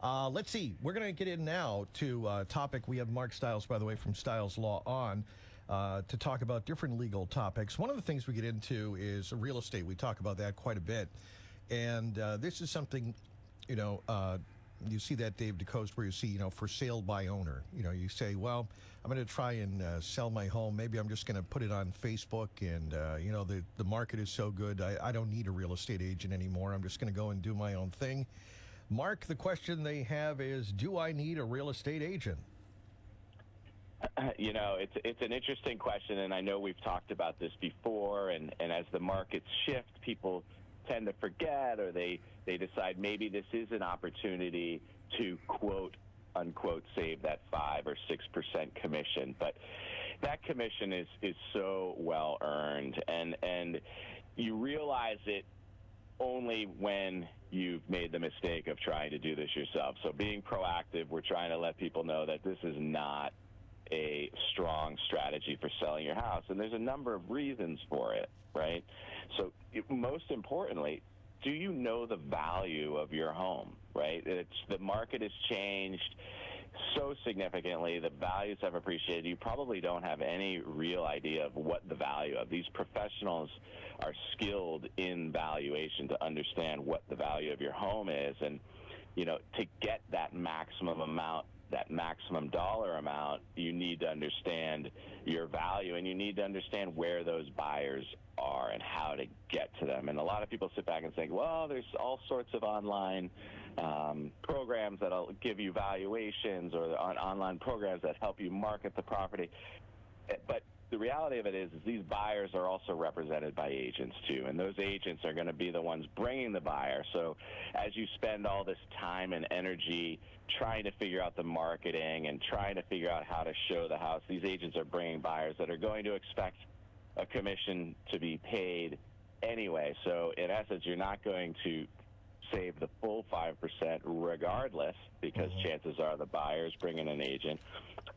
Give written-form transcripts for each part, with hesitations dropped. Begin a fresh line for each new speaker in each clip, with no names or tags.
Let's see. We're going to get in now to a topic. We have Mark Stiles, by the way, from Stiles Law on to talk about different legal topics. One of the things we get into is real estate. We talk about that quite a bit. And this is something, you see that, Dave DeCoste, where you see, for sale by owner. You say, well, I'm going to try and sell my home. Maybe I'm just going to put it on Facebook. And, the market is so good, I don't need a real estate agent anymore. I'm just going to go and do my own thing. Mark, the question they have is, do I need a real estate agent?
It's an interesting question, and I know we've talked about this before, and as the markets shift, people tend to forget, or they decide maybe this is an opportunity to quote unquote save that 5 or 6% commission, but that commission is so well earned, and you realize it only when you've made the mistake of trying to do this yourself. So being proactive, we're trying to let people know that this is not a strong strategy for selling your house, and there's a number of reasons for it, right? So most importantly, do you know the value of your home, right? The market has changed so significantly. The values have appreciated. You probably don't have any real idea of what the value of. These professionals are skilled in valuation to understand what the value of your home is. And, to get that maximum amount, that maximum dollar amount, you need to understand your value, and you need to understand where those buyers are and how to get to them. And a lot of people sit back and think, well, there's all sorts of online programs that'll give you valuations, or online programs that help you market the property. But the reality of it is these buyers are also represented by agents too, and those agents are going to be the ones bringing the buyer. So as you spend all this time and energy trying to figure out the marketing and trying to figure out how to show the house, these agents are bringing buyers that are going to expect a commission to be paid anyway. So in essence, you're not going to save the full 5% regardless, because chances are the buyer's bringing an agent.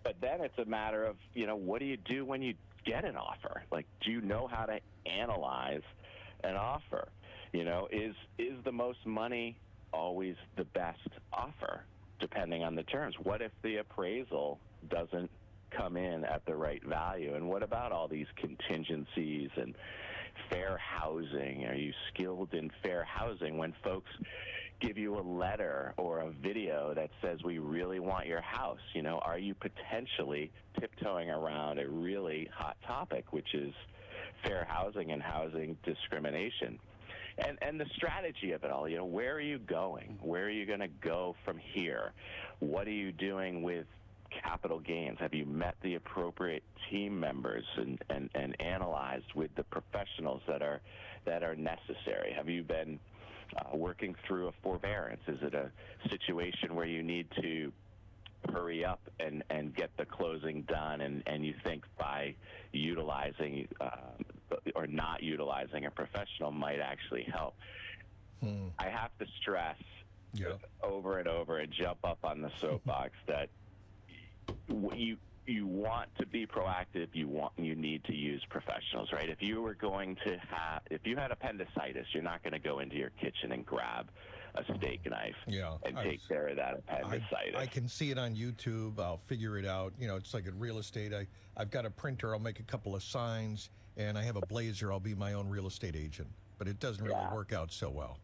But then it's a matter of, what do you do when you get an offer? Like, do you know how to analyze an offer? Is the most money always the best offer, depending on the terms? What if the appraisal doesn't come in at the right value? And what about all these contingencies and fair housing? Are you skilled in fair housing when folks give you a letter or a video that says, we really want your house? Are you potentially tiptoeing around a really hot topic, which is fair housing and housing discrimination? And the strategy of it all, where are you going? Where are you going to go from here? What are you doing with capital gains? Have you met the appropriate team members and analyzed with the professionals that are necessary? Have you been working through a forbearance? Is it a situation where you need to hurry up and get the closing done, and you think by utilizing or not utilizing a professional might actually help? I have to stress over and over and jump up on the soapbox that you want to be proactive. You need to use professionals, right? If you had appendicitis, you're not going to go into your kitchen and grab a steak knife and take care of that appendicitis.
I can see it on YouTube. I'll figure it out. It's like in real estate. I've got a printer. I'll make a couple of signs, and I have a blazer. I'll be my own real estate agent. But it doesn't really work out so well.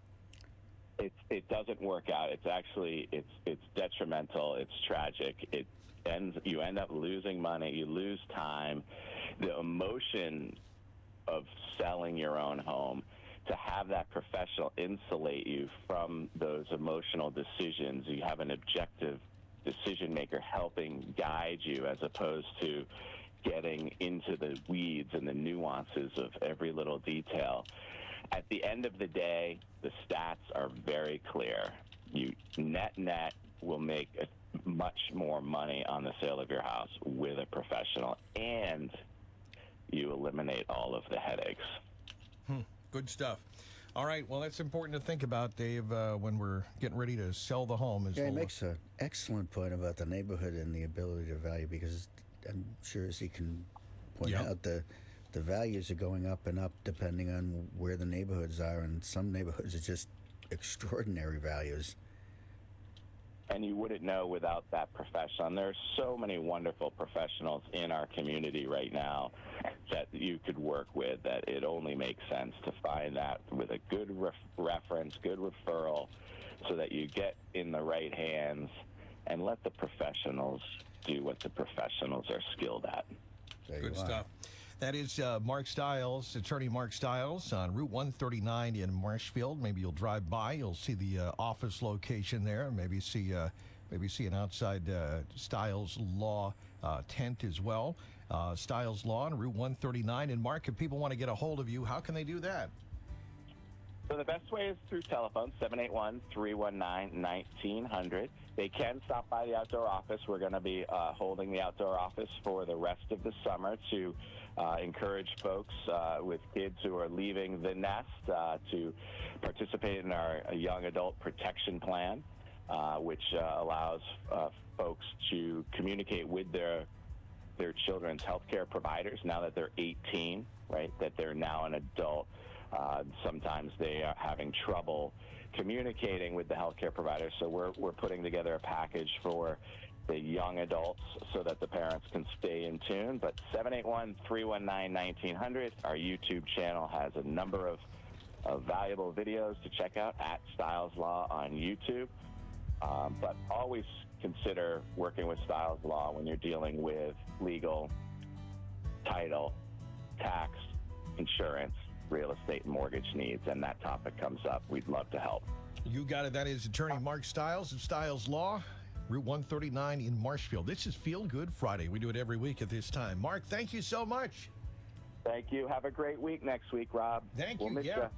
It doesn't work out. It's actually it's detrimental. It's tragic. You end up losing money. You lose time. The emotion of selling your own home, to have that professional insulate you from those emotional decisions. You have an objective decision maker helping guide you, as opposed to getting into the weeds and the nuances of every little detail. At the end of the day, the stats are very clear. You net will make much more money on the sale of your house with a professional, and you eliminate all of the headaches.
Good stuff. All right, well, that's important to think about, Dave, when we're getting ready to sell the home.
He makes an excellent point about the neighborhood and the ability to value, because I'm sure, as he can point out, the values are going up and up depending on where the neighborhoods are, and some neighborhoods are just extraordinary values.
and you wouldn't know without that professional. And there's so many wonderful professionals in our community right now that you could work with that it only makes sense to find that with a good reference, good referral, so that you get in the right hands and let the professionals do what the professionals are skilled at.
Good stuff. That is Mark Stiles, attorney Mark Stiles, on Route 139 in Marshfield. Maybe you'll drive by. You'll see the office location there. Maybe see an outside Stiles Law tent as well. Stiles Law on Route 139. And Mark, if people want to get a hold of you, how can they do that?
So the best way is through telephone, 781-319-1900. They can stop by the outdoor office. We're going to be holding the outdoor office for the rest of the summer to encourage folks with kids who are leaving the nest to participate in our young adult protection plan, which allows folks to communicate with their children's healthcare providers now that they're 18, right, that they're now an adult. Sometimes they are having trouble communicating with the healthcare providers, so we're putting together a package for the young adults so that the parents can stay in tune. But 781-319-1900, our YouTube channel has a number of valuable videos to check out at Stiles Law on YouTube. But always consider working with Stiles Law when you're dealing with legal, title, tax, insurance, real estate, and mortgage needs, and that topic comes up. We'd love to help.
You got it. That is attorney Mark Stiles of Stiles Law, Route 139 in Marshfield. This is Feel Good Friday. We do it every week at this time. Mark, thank you so much.
Thank you. Have a great week next week, Rob.
Thank
We'll
you.
miss
Yeah.
ya.